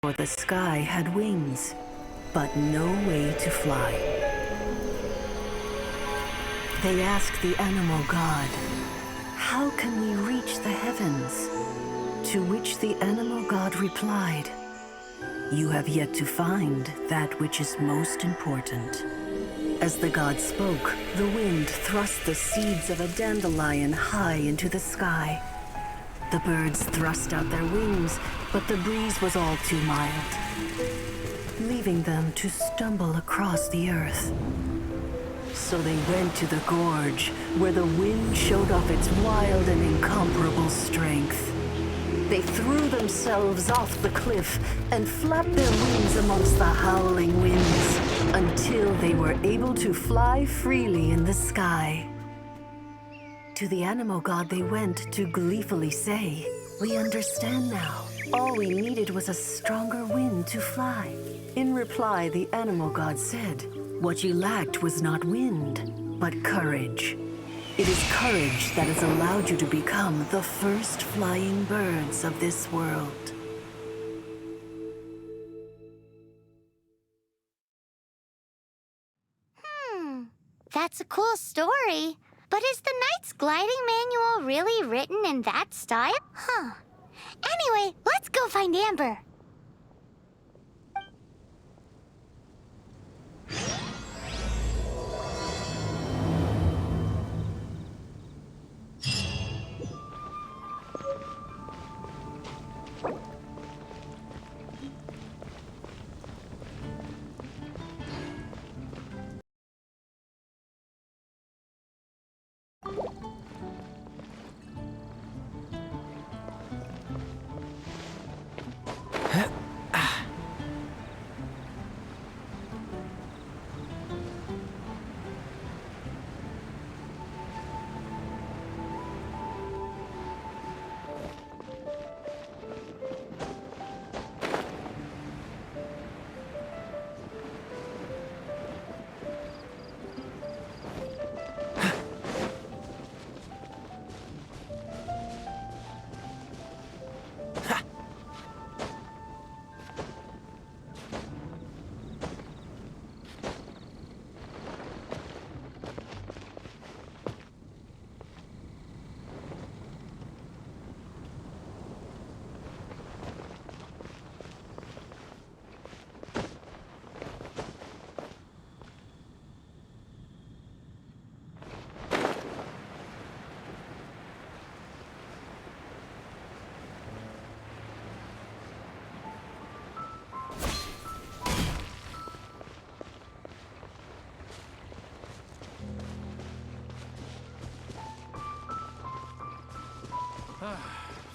For the sky had wings, but no way to fly. They asked the animal god, "How can we reach the heavens?" To which the animal god replied, "You have yet to find that which is most important." As the god spoke, the wind thrust the seeds of a dandelion high into the sky. The birds thrust out their wings, but the breeze was all too mild, leaving them to stumble across the earth. So they went to the gorge, where the wind showed off its wild and incomparable strength. They threw themselves off the cliff and flapped their wings amongst the howling winds until they were able to fly freely in the sky. To the animal god they went to gleefully say, "We understand now. All we needed was a stronger wind to fly." In reply, the animal god said, "What you lacked was not wind, but courage. It is courage that has allowed you to become the first flying birds of this world." That's a cool story. But is the Knight's Gliding Manual really written in that style? Anyway, let's go find Amber.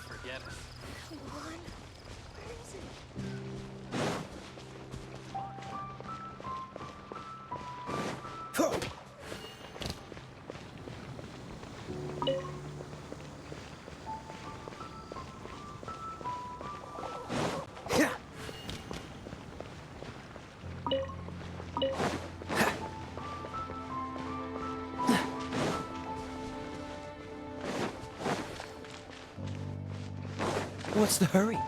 Forget it. Come on. Where is it? What's the hurry?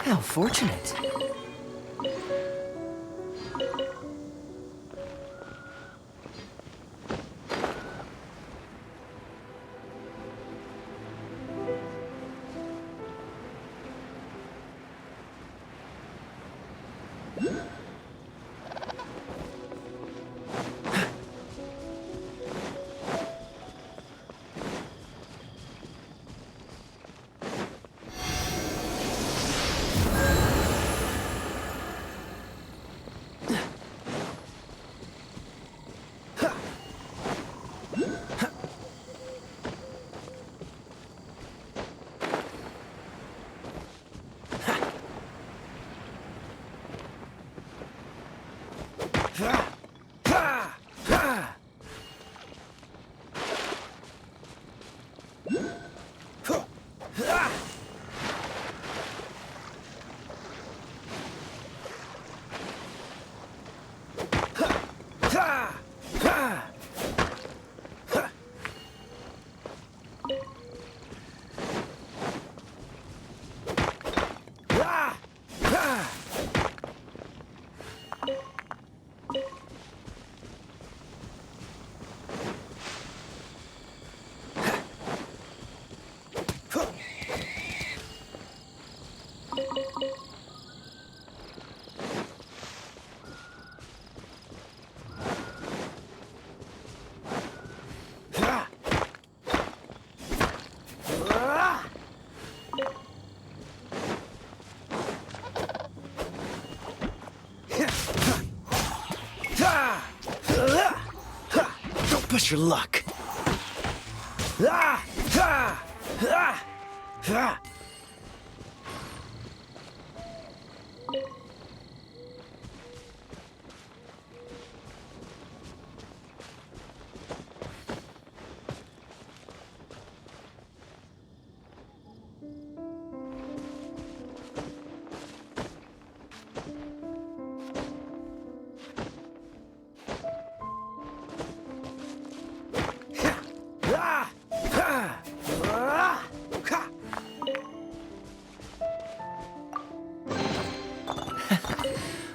How fortunate. Push your luck.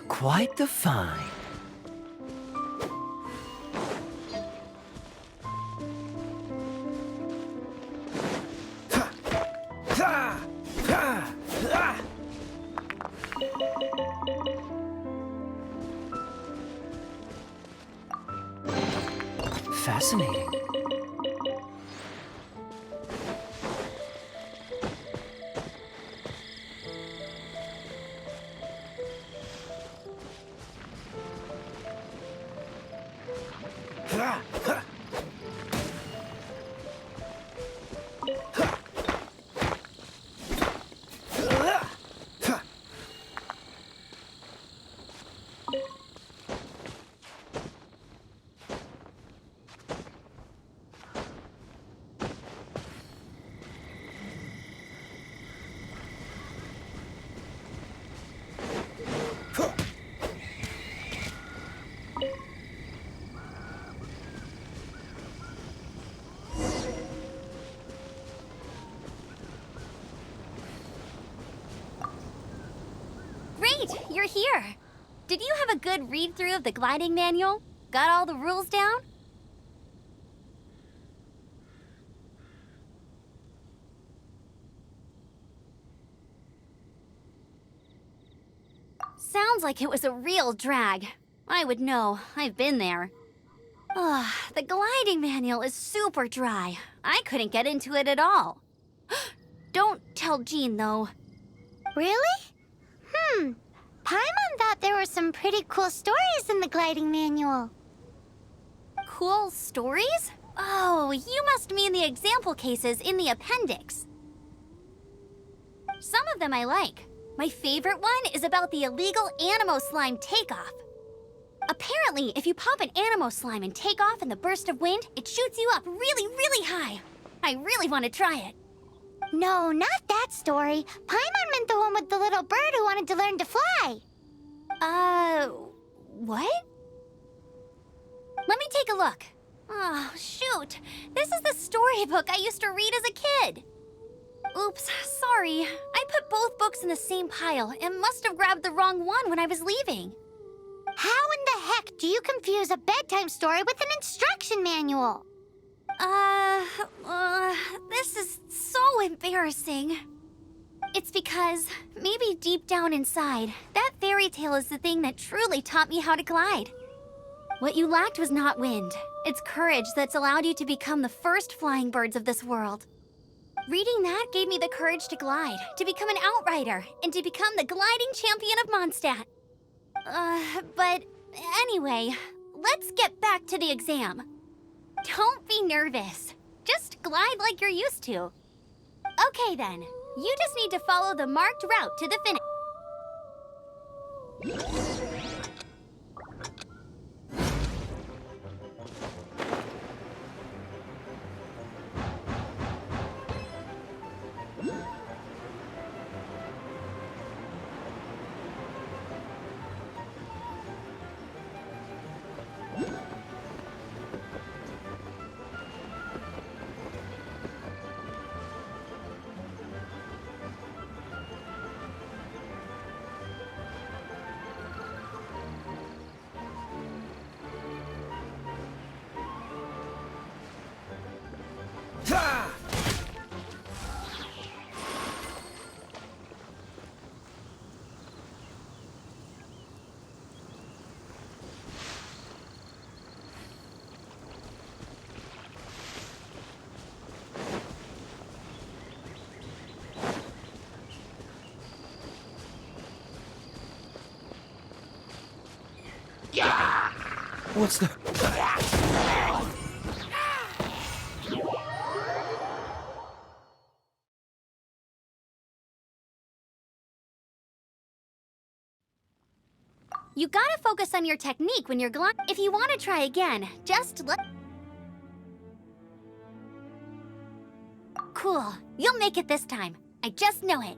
Quite the find. Fascinating. You're here. Did you have a good read-through of the gliding manual? Got all the rules down? Sounds like it was a real drag. I would know. I've been there. Ugh, the gliding manual is super dry. I couldn't get into it at all. Don't tell Jean, though. Really? Paimon thought there were some pretty cool stories in the gliding manual. Cool stories? Oh, you must mean the example cases in the appendix. Some of them I like. My favorite one is about the illegal Animo slime takeoff. Apparently, if you pop an Animo slime and take off in the burst of wind, it shoots you up really, really high. I really want to try it. No, not that story. Paimon meant the one with the little bird who wanted to learn to fly. What? Let me take a look. Oh, shoot. This is the storybook I used to read as a kid. Oops, sorry. I put both books in the same pile and must have grabbed the wrong one when I was leaving. How in the heck do you confuse a bedtime story with an instruction manual? This is so embarrassing. It's because, maybe deep down inside, that fairy tale is the thing that truly taught me how to glide. What you lacked was not wind. It's courage that's allowed you to become the first flying birds of this world. Reading that gave me the courage to glide, to become an outrider, and to become the gliding champion of Mondstadt. But anyway, let's get back to the exam. Don't be nervous. Just glide like you're used to. Okay then, you just need to follow the marked route to the finish. What's the... You gotta focus on your technique when you're gliding. If you want to try again, just let... Cool. You'll make it this time. I just know it.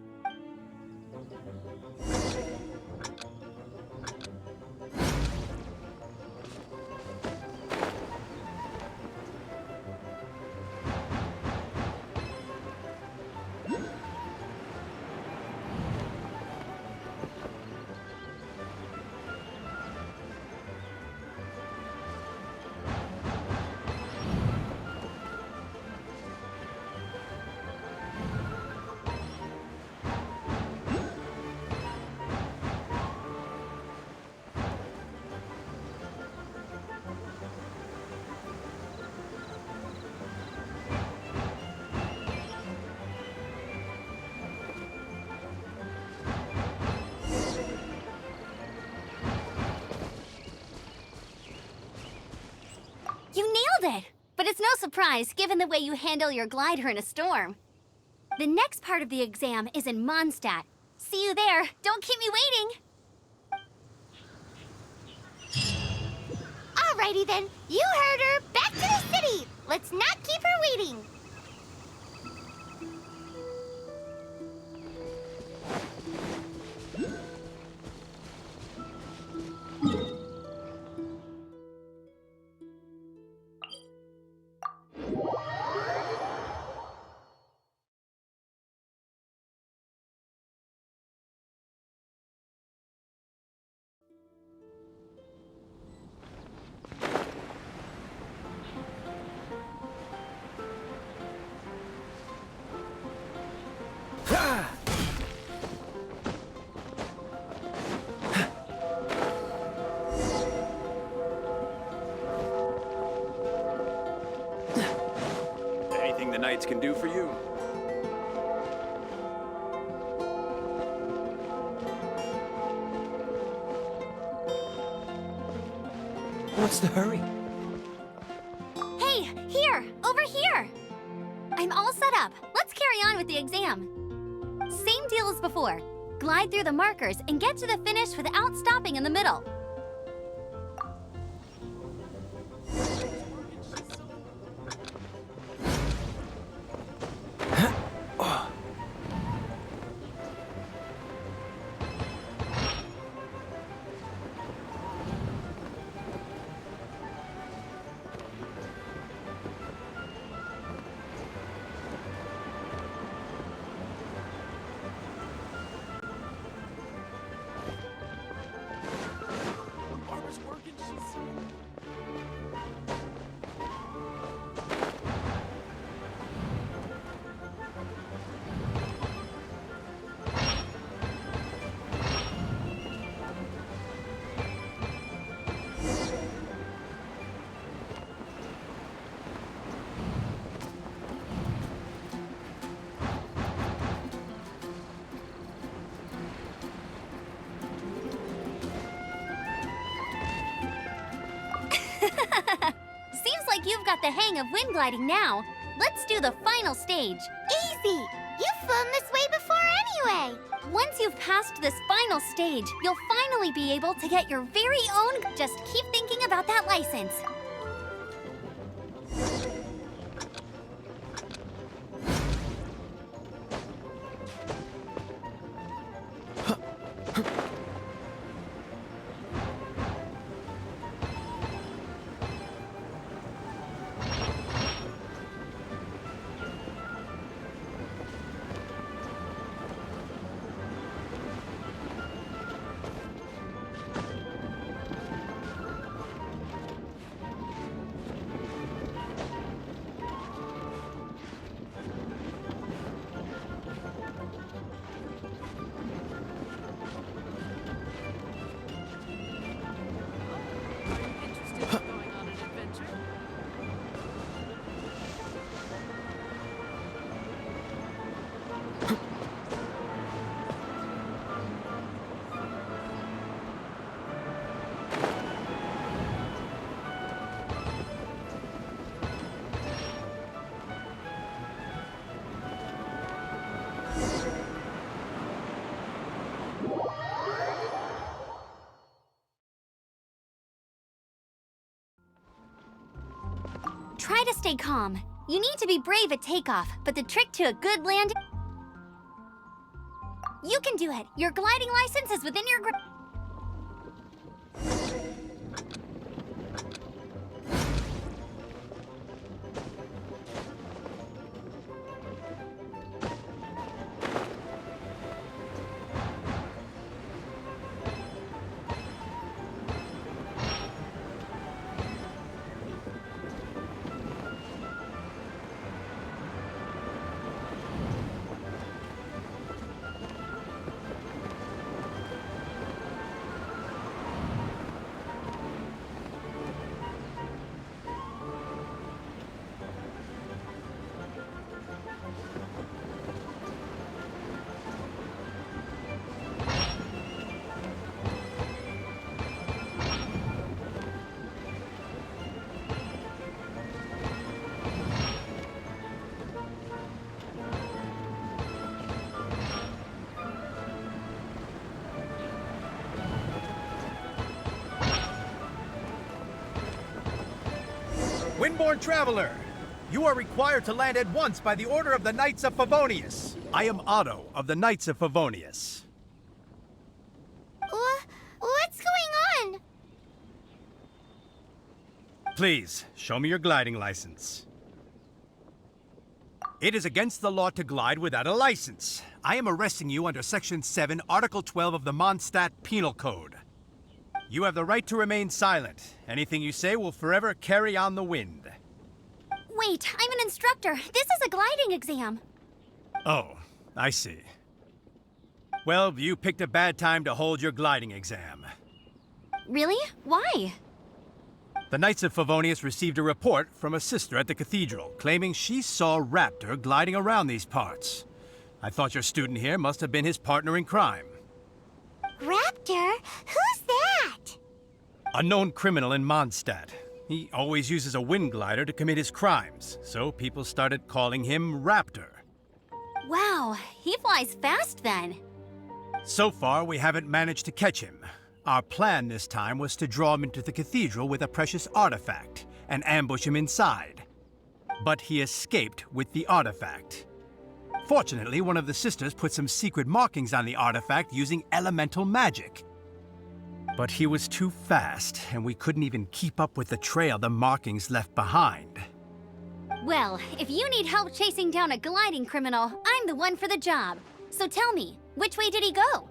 You nailed it! But it's no surprise, given the way you handle your glider in a storm. The next part of the exam is in Mondstadt. See you there. Don't keep me waiting. Alrighty then. You heard her. Back to the city. Let's not keep her waiting. Anything the knights can do for you? What's the hurry? Hey, here! Over here! I'm all set up. Let's carry on with the exam. Same deal as before. Glide through the markers and get to the finish without stopping in the middle. got the hang of wind gliding now. Let's do the final stage. Easy! You've flown this way before anyway! Once you've passed this final stage, you'll finally be able to get your very own... Just keep thinking about that license. Try to stay calm. You need to be brave at takeoff, but the trick to a good landing... You can do it! Your gliding license is within your... Windborne traveler, you are required to land at once by the order of the Knights of Favonius. I am Otto of the Knights of Favonius. What's going on? Please, show me your gliding license. It is against the law to glide without a license. I am arresting you under Section 7, Article 12 of the Mondstadt Penal Code. You have the right to remain silent. Anything you say will forever carry on the wind. Wait, I'm an instructor. This is a gliding exam. Oh, I see. Well, you picked a bad time to hold your gliding exam. Really? Why? The Knights of Favonius received a report from a sister at the cathedral claiming she saw Raptor gliding around these parts. I thought your student here must have been his partner in crime. Raptor? Who's that? A known criminal in Mondstadt. He always uses a wind glider to commit his crimes, so people started calling him Raptor. Wow, he flies fast then. So far, we haven't managed to catch him. Our plan this time was to draw him into the cathedral with a precious artifact and ambush him inside. But he escaped with the artifact. Fortunately, one of the sisters put some secret markings on the artifact using elemental magic. But he was too fast, and we couldn't even keep up with the trail the markings left behind. Well, if you need help chasing down a gliding criminal, I'm the one for the job. So tell me, which way did he go?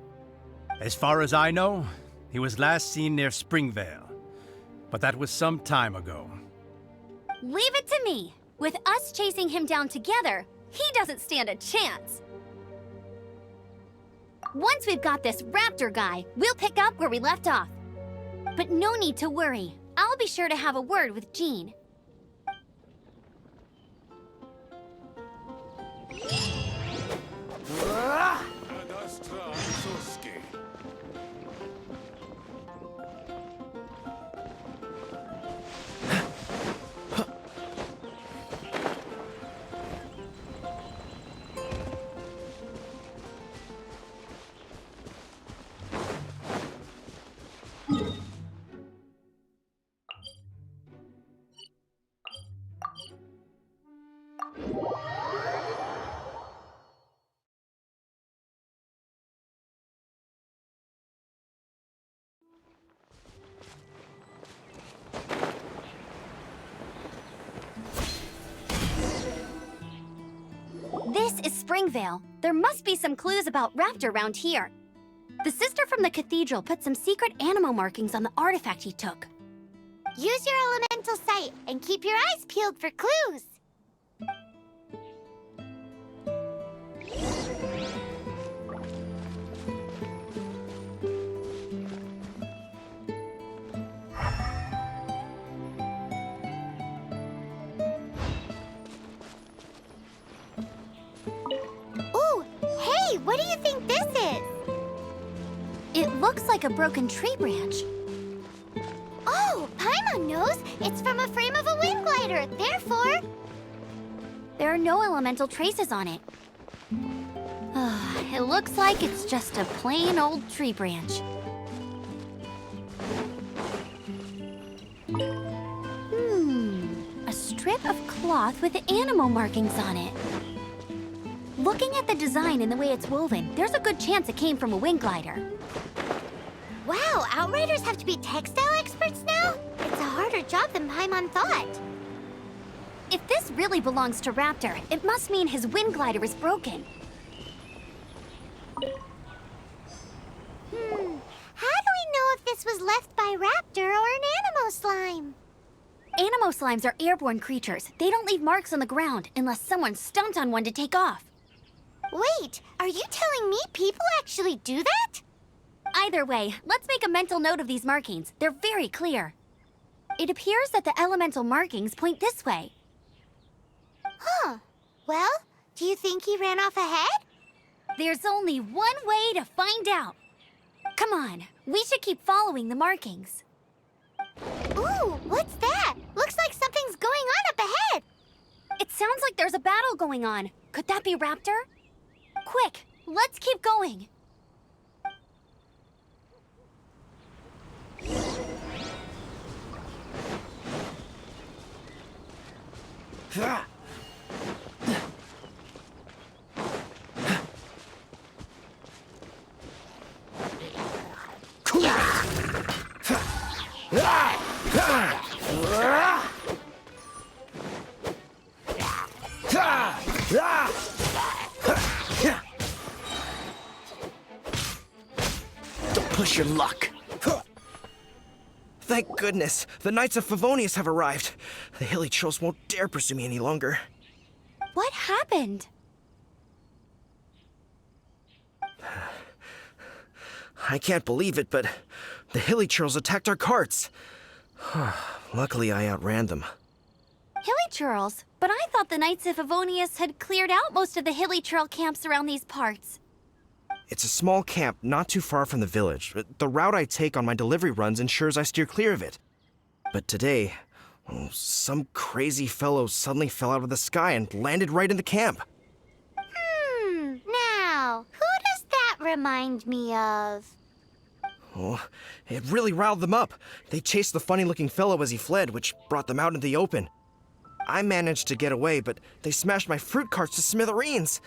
As far as I know, he was last seen near Springvale. But that was some time ago. Leave it to me. With us chasing him down together, he doesn't stand a chance. Once we've got this Raptor guy, we'll pick up where we left off. But no need to worry. I'll be sure to have a word with Jean. Springvale. There must be some clues about Raptor around here. The sister from the cathedral put some secret animo markings on the artifact he took. Use your elemental sight and keep your eyes peeled for clues. Ooh, hey, what do you think this is? It looks like a broken tree branch. Oh, Paimon knows. It's from a frame of a wind glider. Therefore, There are no elemental traces on it. It looks like it's just a plain old tree branch. A strip of cloth with animo markings on it. Looking at the design and the way it's woven, there's a good chance it came from a wind glider. wow, Outriders have to be textile experts now? It's a harder job than Paimon thought. If this really belongs to Raptor, it must mean his wind glider is broken. How do we know if this was left by Raptor or an Animo slime? Animo slimes are airborne creatures. They don't leave marks on the ground unless someone stomped on one to take off. Wait, are you telling me people actually do that? Either way, let's make a mental note of these markings. They're very clear. It appears that the elemental markings point this way. Huh. Well, do you think he ran off ahead? There's only one way to find out. Come on, we should keep following the markings. Ooh, what's that? Looks like something's going on up ahead. It sounds like there's a battle going on. Could that be Raptor? Quick, let's keep going. Don't push your luck. Thank goodness, the Knights of Favonius have arrived. The hilly trolls won't dare pursue me any longer. What happened? I can't believe it, but the hilly trolls attacked our carts. Luckily, I outran them. Hilly churls? But I thought the Knights of Favonius had cleared out most of the hilly churl camps around these parts. It's a small camp not too far from the village. The route I take on my delivery runs ensures I steer clear of it. But today, some crazy fellow suddenly fell out of the sky and landed right in the camp. Now, who does that remind me of? Oh, it really riled them up. They chased the funny-looking fellow as he fled, which brought them out into the open. I managed to get away, but they smashed my fruit carts to smithereens.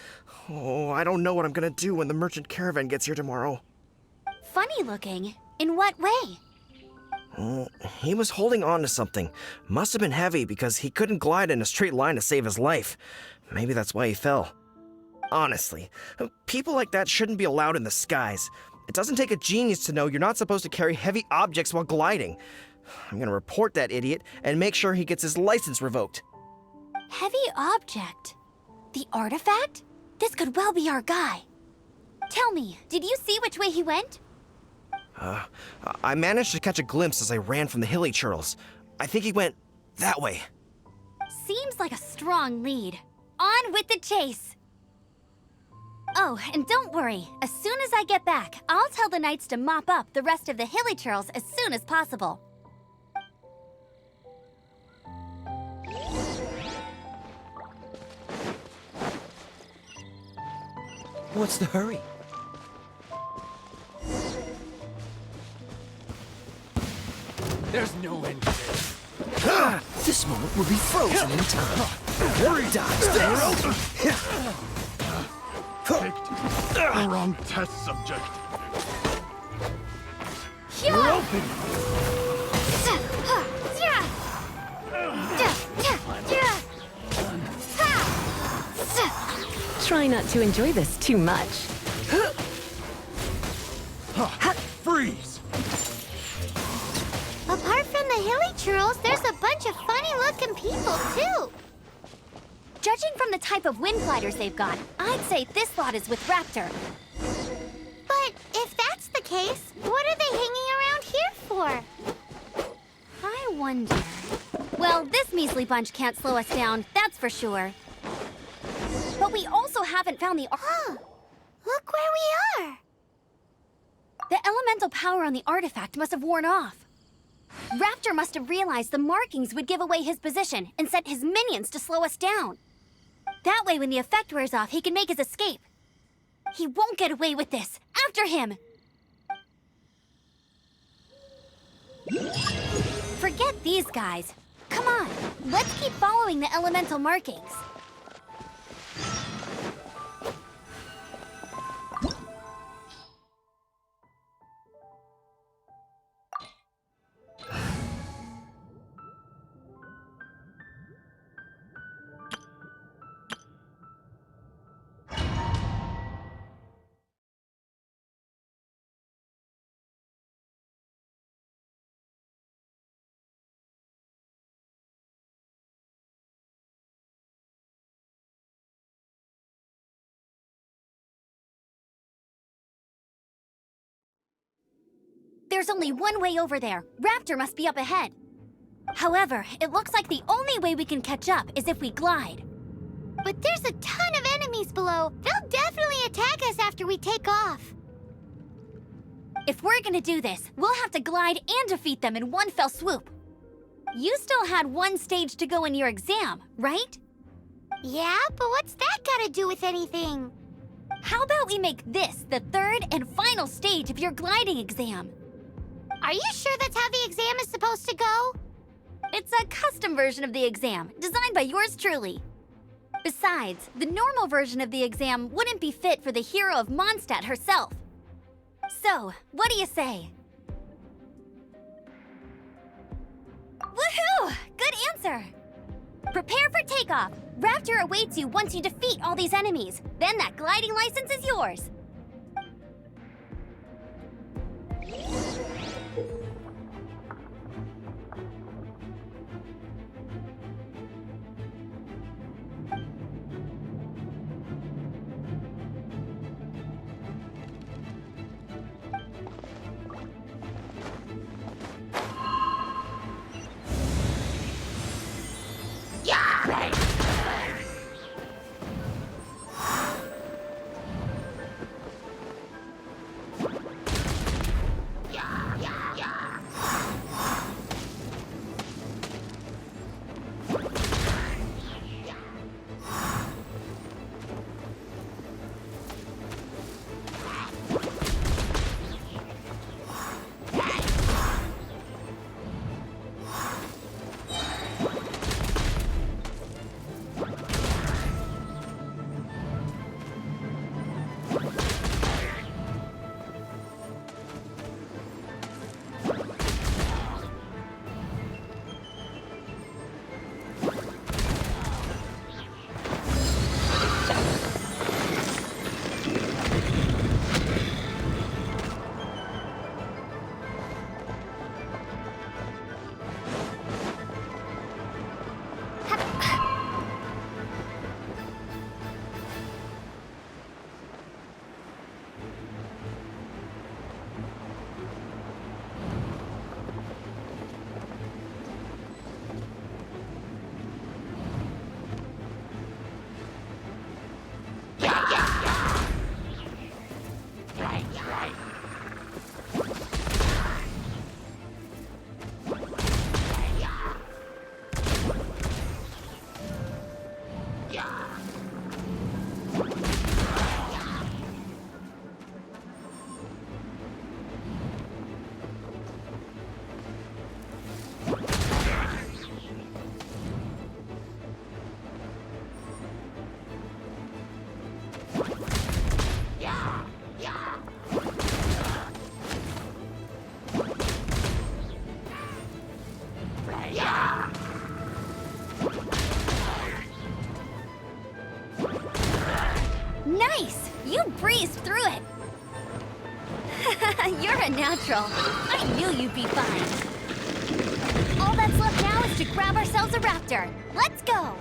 Oh, I don't know what I'm gonna do when the merchant caravan gets here tomorrow. Funny looking? In what way? He was holding on to something. Must have been heavy because he couldn't glide in a straight line to save his life. Maybe that's why he fell. Honestly, people like that shouldn't be allowed in the skies. It doesn't take a genius to know you're not supposed to carry heavy objects while gliding. I'm gonna report that idiot and make sure he gets his license revoked. Heavy object? The artifact? This could well be our guy. Tell me, did you see which way he went? I managed to catch a glimpse as I ran from the hilly churls. I think he went that way. Seems like a strong lead. On with the chase! Oh, and don't worry. As soon as I get back, I'll tell the knights to mop up the rest of the hilly churls as soon as possible. What's the hurry? There's no end to this. This moment will be frozen in time. Picked the wrong test subject. You're open. Try not to enjoy this too much. Freeze! Apart from the hilly churls, there's a bunch of funny-looking people, too. Judging from the type of wind gliders they've got, I'd say this lot is with Raptor. But if that's the case, what are they hanging around here for? I wonder... Well, this measly bunch can't slow us down, that's for sure. But we also haven't found the... Huh. Look where we are. The elemental power on the artifact must have worn off. Raptor must have realized the markings would give away his position and sent his minions to slow us down. That way, when the effect wears off, he can make his escape. He won't get away with this. After him! Forget these guys. Come on, let's keep following the elemental markings. There's only one way over there. Raptor must be up ahead. However, it looks like the only way we can catch up is if we glide. But there's a ton of enemies below. They'll definitely attack us after we take off. If we're gonna do this, we'll have to glide and defeat them in one fell swoop. You still had one stage to go in your exam, right? Yeah, but what's that got to do with anything? How about we make this the third and final stage of your gliding exam? Are you sure that's how the exam is supposed to go? It's a custom version of the exam, designed by yours truly. Besides, the normal version of the exam wouldn't be fit for the hero of Mondstadt herself. So, what do you say? Woohoo! Good answer! Prepare for takeoff. Raptor awaits you once you defeat all these enemies. Then that gliding license is yours. You're a natural. I knew you'd be fine. All that's left now is to grab ourselves a raptor. Let's go!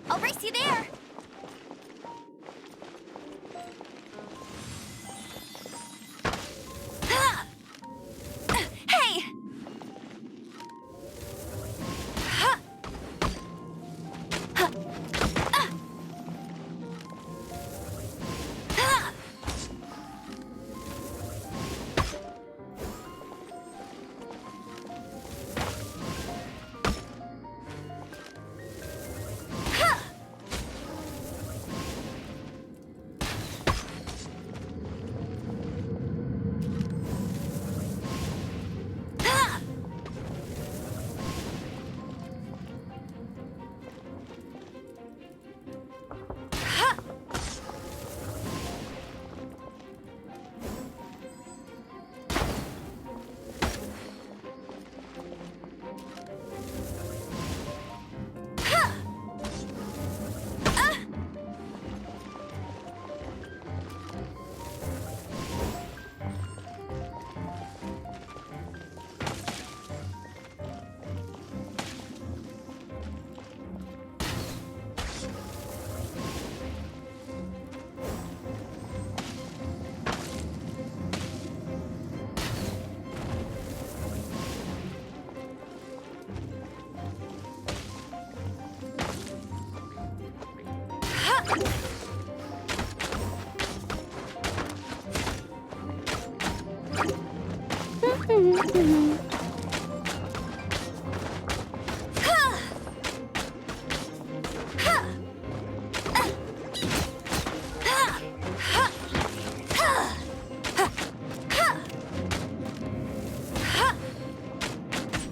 I'll race you there! Hey!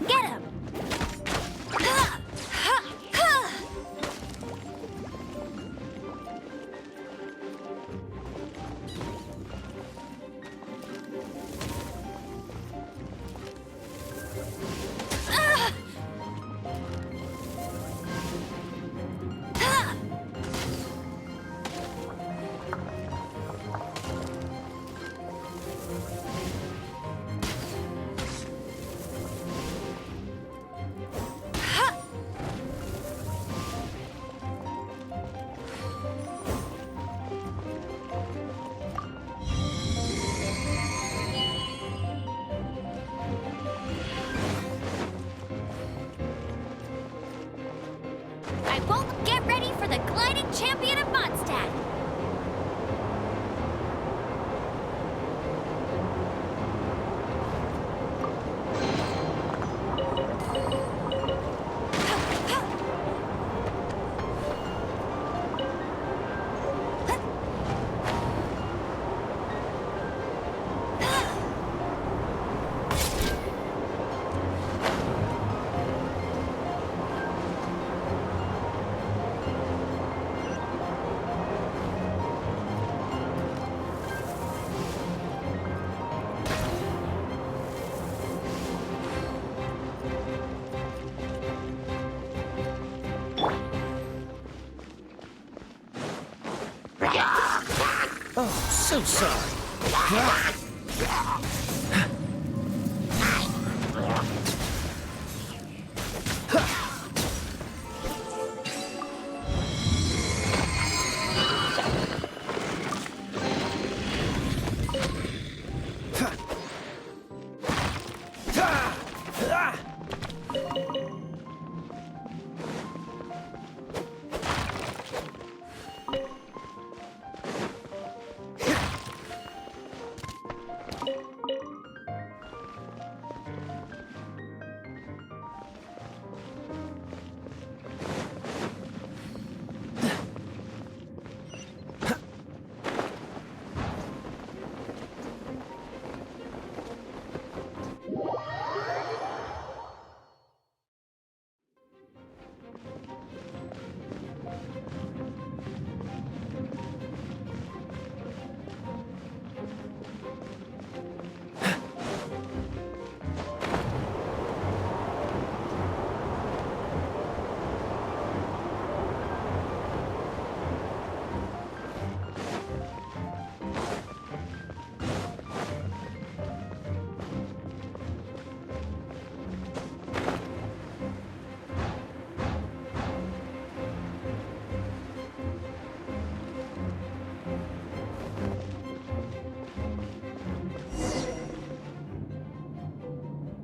Get him! I won't get ready for the gliding champion of Mondstadt. Oh, so sorry.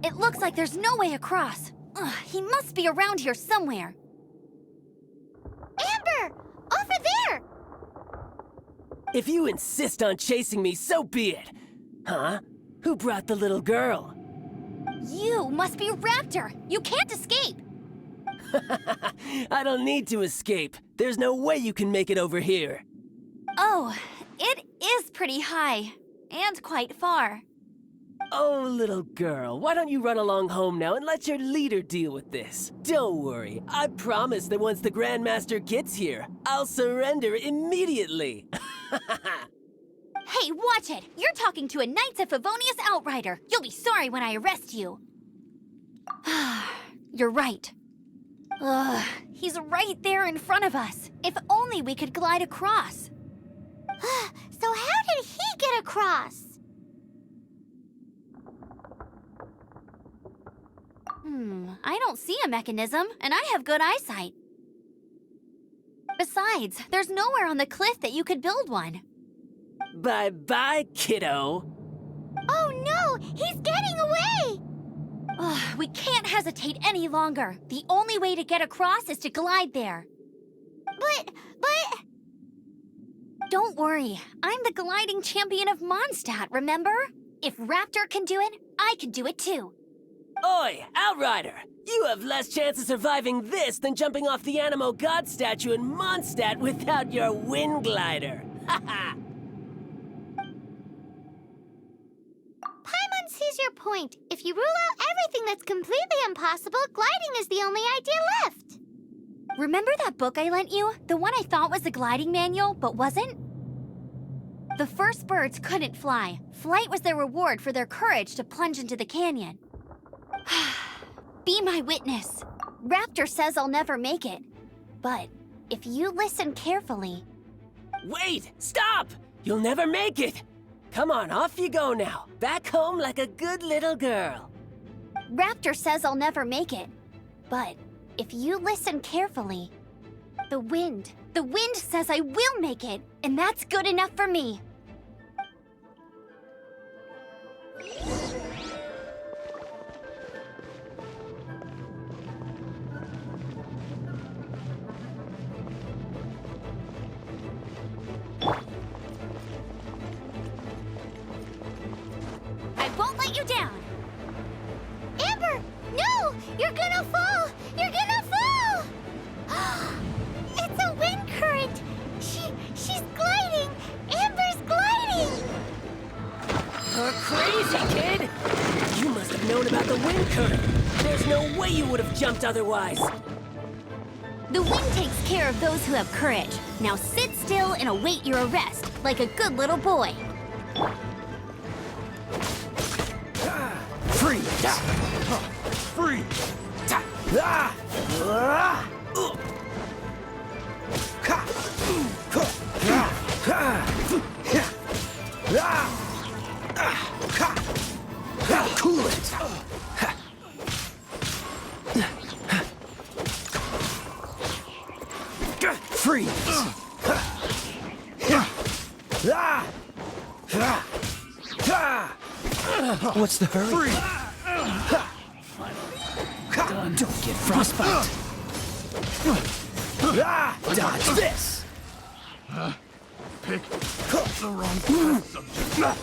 It looks like there's no way across. Ugh, he must be around here somewhere. Amber! Over there! If you insist on chasing me, so be it. Huh? Who brought the little girl? You must be Raptor. You can't escape. I don't need to escape. There's no way you can make it over here. Oh, it is pretty high. And quite far. Oh, little girl, why don't you run along home now and let your leader deal with this? Don't worry, I promise that once the Grandmaster gets here, I'll surrender immediately. Hey, watch it! You're talking to a Knights of Favonius outrider. You'll be sorry when I arrest you. You're right. Ugh, he's right there in front of us. If only we could glide across. So how did he get across? I don't see a mechanism, and I have good eyesight. Besides, there's nowhere on the cliff that you could build one. Bye-bye, kiddo. Oh no! He's getting away! Ugh, we can't hesitate any longer. The only way to get across is to glide there. But... Don't worry, I'm the gliding champion of Mondstadt, remember? If Raptor can do it, I can do it too. Oi, Outrider! You have less chance of surviving this than jumping off the Animo God statue in Mondstadt without your wind glider. Haha! Paimon sees your point. If you rule out everything that's completely impossible, gliding is the only idea left. Remember that book I lent you? The one I thought was the gliding manual, but wasn't? The first birds couldn't fly. Flight was their reward for their courage to plunge into the canyon. Be my witness. Raptor says I'll never make it. But if you listen carefully... Wait! Stop! You'll never make it! Come on, off you go now. Back home like a good little girl. Raptor says I'll never make it. But if you listen carefully... The wind says I will make it, and that's good enough for me. I won't let you down. Amber! No! You're gonna fall! You're gonna fall! It's a wind current! She's gliding! Amber's gliding! You're crazy, kid! You must have known about the wind current. There's no way you would have jumped otherwise. The wind takes care of those who have courage. Now sit still and await your arrest, like a good little boy. Freeze! Freeze! Cool it! Freeze! What's the hurry? Don't get frostbite. Dodge this! Pick the wrong subject.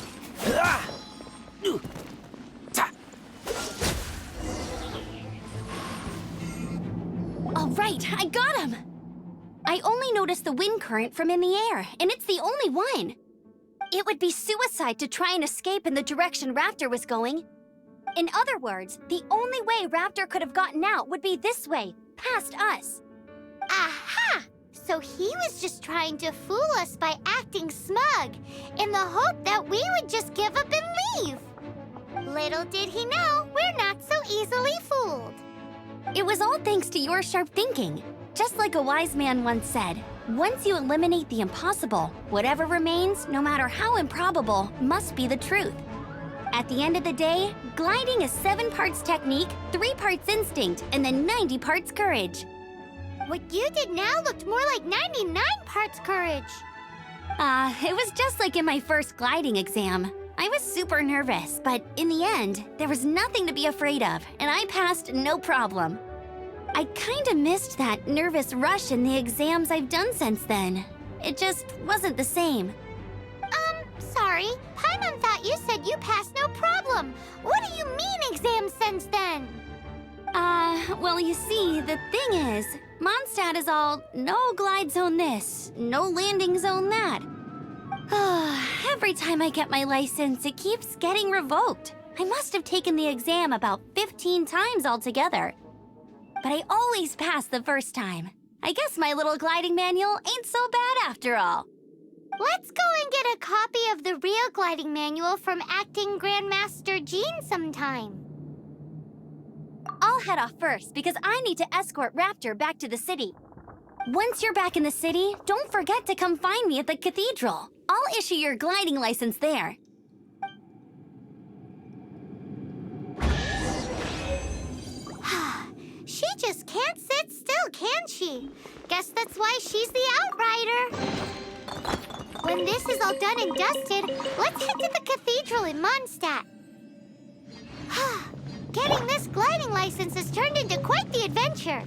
All right, I got him. I only noticed the wind current from in the air, and it's the only one. It would be suicide to try and escape in the direction Raptor was going. In other words, the only way Raptor could have gotten out would be this way, past us. Aha! So he was just trying to fool us by acting smug, in the hope that we would just give up and leave. Little did he know, we're not so easily fooled. It was all thanks to your sharp thinking. Just like a wise man once said, once you eliminate the impossible, whatever remains, no matter how improbable, must be the truth. At the end of the day, gliding is 7 parts technique, 3 parts instinct, and then 90 parts courage. What you did now looked more like 99 parts courage. It was just like in my first gliding exam. I was super nervous, but in the end, there was nothing to be afraid of, and I passed no problem. I kinda missed that nervous rush in the exams I've done since then. It just wasn't the same. Sorry. Paimon thought you said you passed no problem. What do you mean exams since then? Well, you see, the thing is, Mondstadt is all no glide zone this, no landing zone that. Every time I get my license, it keeps getting revoked. I must have taken the exam about 15 times altogether. But I always pass the first time. I guess my little gliding manual ain't so bad after all. Let's go and get a copy of the real gliding manual from acting Grandmaster Jean sometime. I'll head off first because I need to escort Raptor back to the city. Once you're back in the city, don't forget to come find me at the cathedral. I'll issue your gliding license there. She just can't sit still, can she? Guess that's why she's the Outrider. When this is all done and dusted, let's head to the cathedral in Mondstadt. Getting this gliding license has turned into quite the adventure.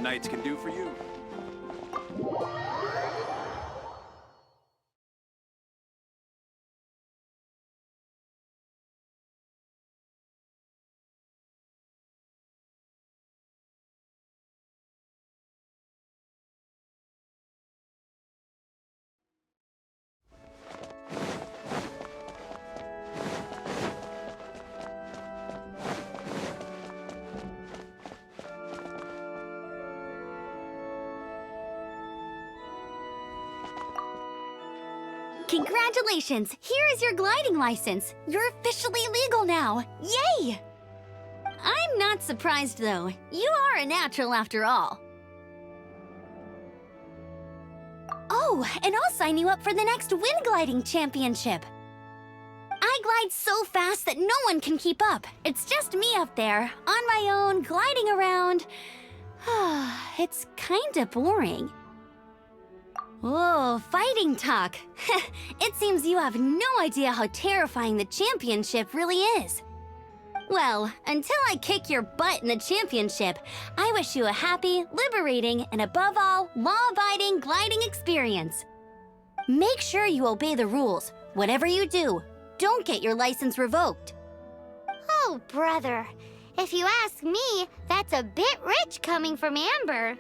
the Knights can do for you. Congratulations! Here is your gliding license. You're officially legal now. Yay! I'm not surprised, though. You are a natural after all. Oh, and I'll sign you up for the next wind gliding championship. I glide so fast that no one can keep up. It's just me up there, on my own, gliding around. It's kinda boring. Whoa, fighting talk. It seems you have no idea how terrifying the championship really is. Well, until I kick your butt in the championship, I wish you a happy, liberating, and above all, law-abiding gliding experience. Make sure you obey the rules. Whatever you do, don't get your license revoked. Oh, brother. If you ask me, that's a bit rich coming from Amber.